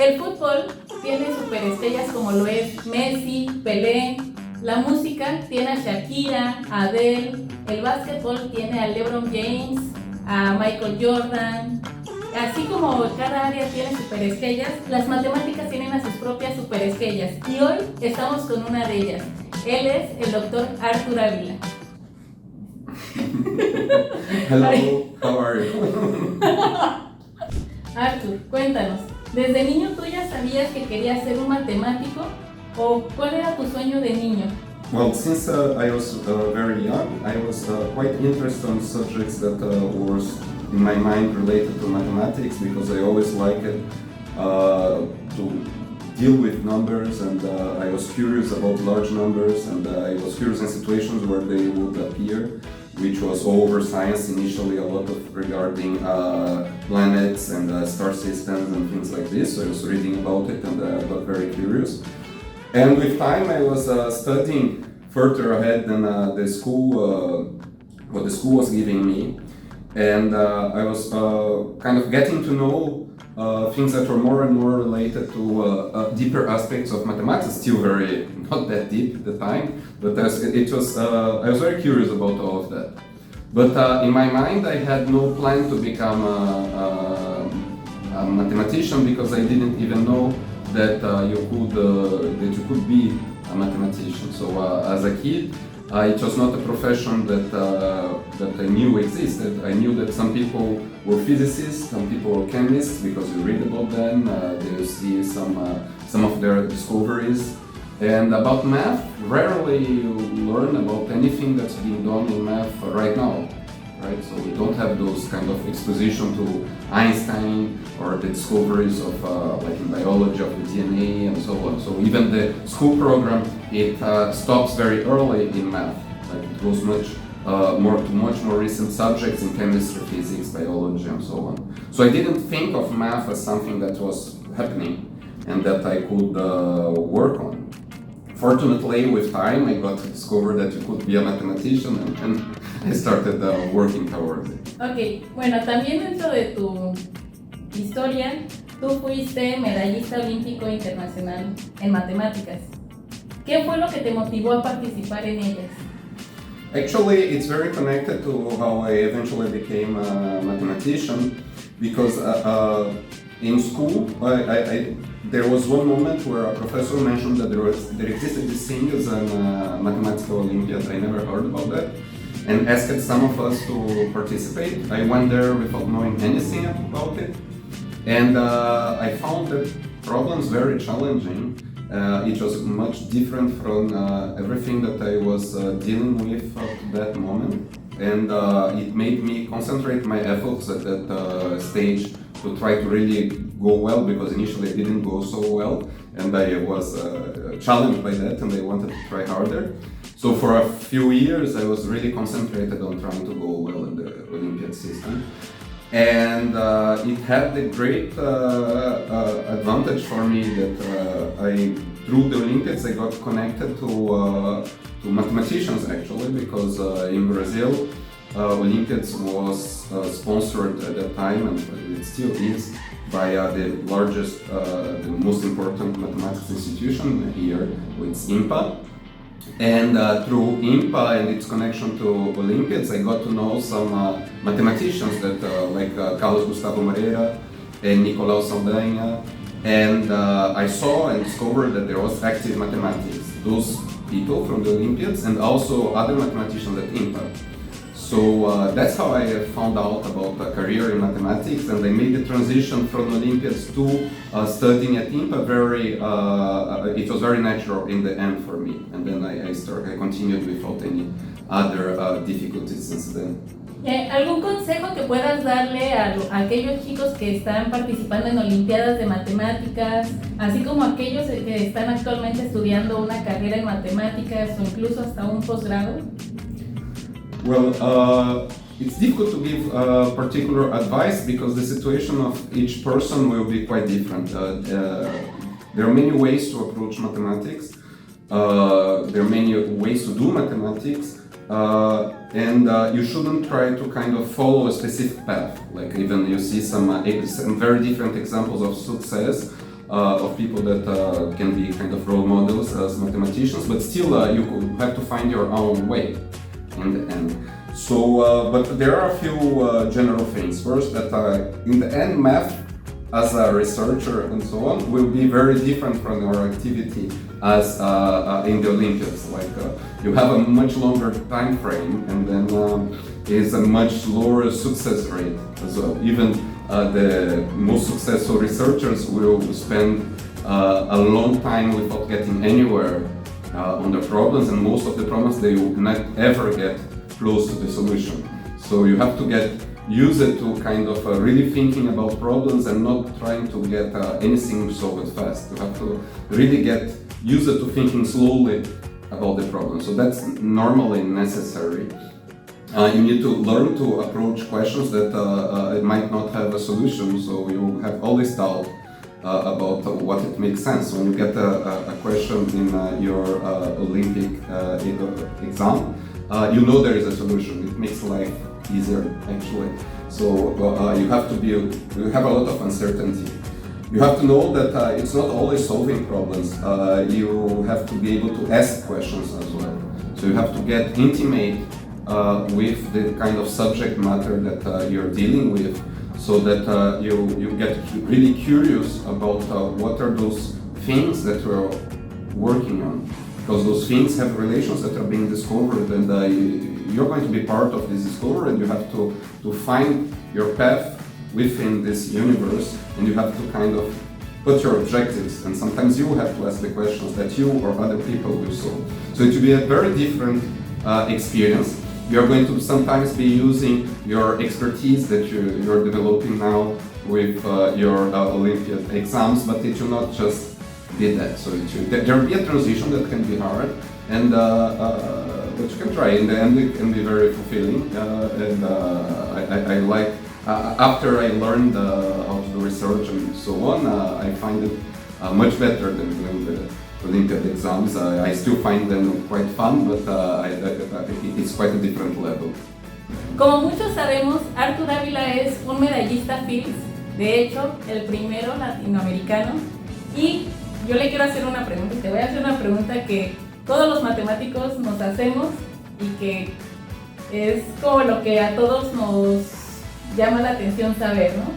El fútbol tiene superestrellas como lo es Messi, Pelé. La música tiene a Shakira, a Adele. El básquetbol tiene a LeBron James, a Michael Jordan. Así como cada área tiene superestrellas, las matemáticas tienen a sus propias superestrellas. Y hoy estamos con una de ellas. Él es el doctor Artur Avila. Hello, how are you? Artur, cuéntanos, ¿desde niño tú ya sabías que querías ser un matemático o cuál era tu sueño de niño? Well, since I was very young, I was quite interested in subjects that was in my mind related to mathematics because I always liked to deal with numbers, and I was curious about large numbers, and I was curious in situations where they would appear, which was all over science initially, a lot of regarding planets and star systems and things like this. So I was reading about it and got very curious. And with time I was studying further ahead than the school, what the school was giving me. And I was kind of getting to know things that were more and more related to deeper aspects of mathematics, still very not that deep at the time, but I was very curious about all of that. But in my mind I had no plan to become a mathematician because I didn't even know that you could be a mathematician. So as a kid, it was not a profession that I knew existed. I knew that some people were physicists, some people were chemists, because you read about them, you see some of their discoveries. And about math, rarely you learn about anything that's being done in math right now. Right? So we don't have those kind of exposition to Einstein or the discoveries of like in biology of the DNA and so on. So even the school program, it stops very early in math. Like it goes much more recent subjects in chemistry, physics, biology and so on. So I didn't think of math as something that was happening and that I could work on. Fortunately, with time, I got to discover that you could be a mathematician and I started working towards it. Ok, bueno, también dentro de tu historia, tú fuiste medallista olímpico internacional en matemáticas. ¿Qué fue lo que te motivó a participar en ellas? Actually, it's very connected to how I eventually became a mathematician because in school, there was one moment where a professor mentioned that there existed this thing as a mathematical Olympiad. I never heard about that, and asked some of us to participate. I went there without knowing anything about it, and I found the problems very challenging. It was much different from everything that I was dealing with at that moment, and it made me concentrate my efforts at that stage to try to really go well, because initially I didn't go so well and I was challenged by that and I wanted to try harder. So for a few years I was really concentrated on trying to go well in the Olympiad system. And it had the great advantage for me that through the Olympiads I got connected to mathematicians actually, because in Brazil Olympiads was sponsored at that time, and it still is, by the largest, the most important mathematics institution here, it's IMPA. And through IMPA and its connection to Olympiads, I got to know some mathematicians that like Carlos Gustavo Moreira and Nicolau Saldanha, and I saw and discovered that there was active mathematics, those people from the Olympiads, and also other mathematicians at IMPA. So that's how I found out about a career in mathematics, and I made the transition from Olympiads to studying at IMPA. It was very natural in the end for me, and then I continued without any other difficulties since then. ¿Algún consejo que puedas darle a aquellos chicos que están participando en Olimpiadas de Matemáticas, así como aquellos que están actualmente estudiando una carrera en matemáticas o incluso hasta un posgrado? Well, it's difficult to give particular advice because the situation of each person will be quite different. There are many ways to approach mathematics. There are many ways to do mathematics. And you shouldn't try to kind of follow a specific path. Like even you see some very different examples of success. of people that can be kind of role models as mathematicians, but still you have to find your own way in the end. So, but there are a few general things. First, that in the end, math as a researcher and so on will be very different from our activity as in the Olympiads. Like you have a much longer time frame, and then is a much lower success rate as well. Even the most successful researchers will spend a long time without getting anywhere on the problems, and most of the problems they will not ever get close to the solution. So you have to get used to kind of really thinking about problems and not trying to get anything solved fast. You have to really get used to thinking slowly about the problem. So that's normally necessary. You need to learn to approach questions that it might not have a solution, so you have always doubt about what it makes sense. When you get a question in your Olympic exam, you know there is a solution. It makes life easier, actually. So you have a lot of uncertainty. You have to know that it's not always solving problems. You have to be able to ask questions as well. So you have to get intimate with the kind of subject matter that you're dealing with, so that you get really curious about what are those things that you're working on, because those things have relations that are being discovered, and you're going to be part of this discovery, and you have to find your path within this universe, and you have to kind of put your objectives, and sometimes you have to ask the questions that you or other people will solve. So it will be a very different experience. You're going to sometimes be using your expertise that you're developing now with your Olympiad exams, but it will not just be that. So there will be a transition that can be hard, and but you can try. In the end, it can be very fulfilling. And I like, after I learned how to do research and so on, I find it much better than doing the Olympiad exams. I still find them quite fun, but it's quite a different level. Como muchos sabemos, Artur Avila es un medallista Fields, de hecho, el primero latinoamericano. Y yo le quiero hacer una pregunta, te voy a hacer una pregunta que todos los matemáticos nos hacemos y que es como lo que a todos nos llama la atención saber, ¿no?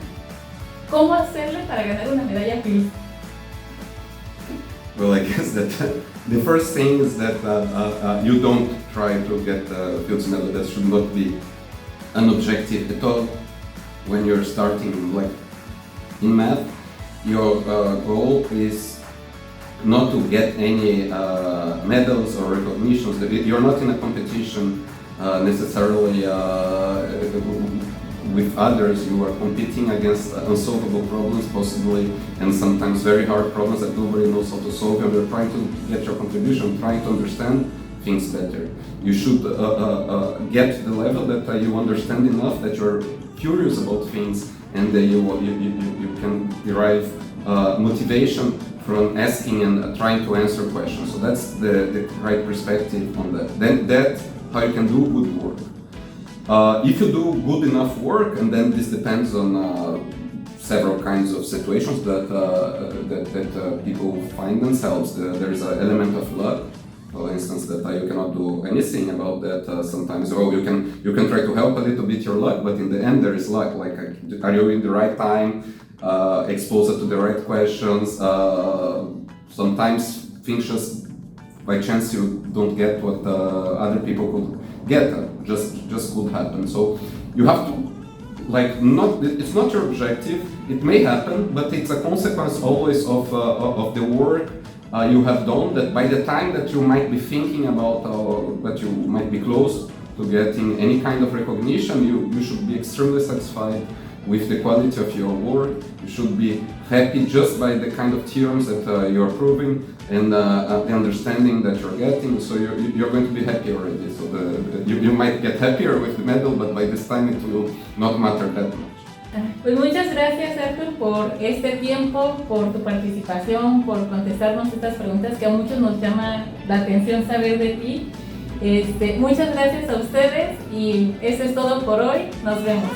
¿Cómo hacerle para ganar una medalla Fields? Well, I guess that the first thing is that you don't try to get Fields medal. That should not be an objective at all. When you're starting, like in math, your goal is not to get any medals or recognitions. You're not in a competition necessarily with others. You are competing against unsolvable problems, possibly, and sometimes very hard problems that nobody knows how to solve, and you're trying to get your contribution, trying to understand things better. You should get to the level that you understand enough that you're curious about things, and you can derive motivation from asking and trying to answer questions. So that's the right perspective on that. Then that's how you can do good work. If you do good enough work, and then this depends on several kinds of situations that people find themselves. There is an element of luck, for instance, that you cannot do anything about that. Sometimes, you can try to help a little bit your luck, but in the end there is luck. Like, are you in the right time, exposed to the right questions? Sometimes things just by chance you don't get what other people could get. Just could happen. So you have to, like, it's not your objective. It may happen, but it's a consequence always of the work you have done. That by the time that you might be thinking about that you might be close to getting any kind of recognition, you should be extremely satisfied with the quality of your work. You should be happy just by the kind of theorems that you're proving and the understanding that you're getting. So you're going to be happy already. So you might get happier with the medal, but by this time it will not matter that much. Pues muchas gracias, Artur, por este tiempo, por tu participación, por contestarnos estas preguntas que a muchos nos llama la atención saber de ti. Muchas gracias a ustedes y eso es todo por hoy. Nos vemos.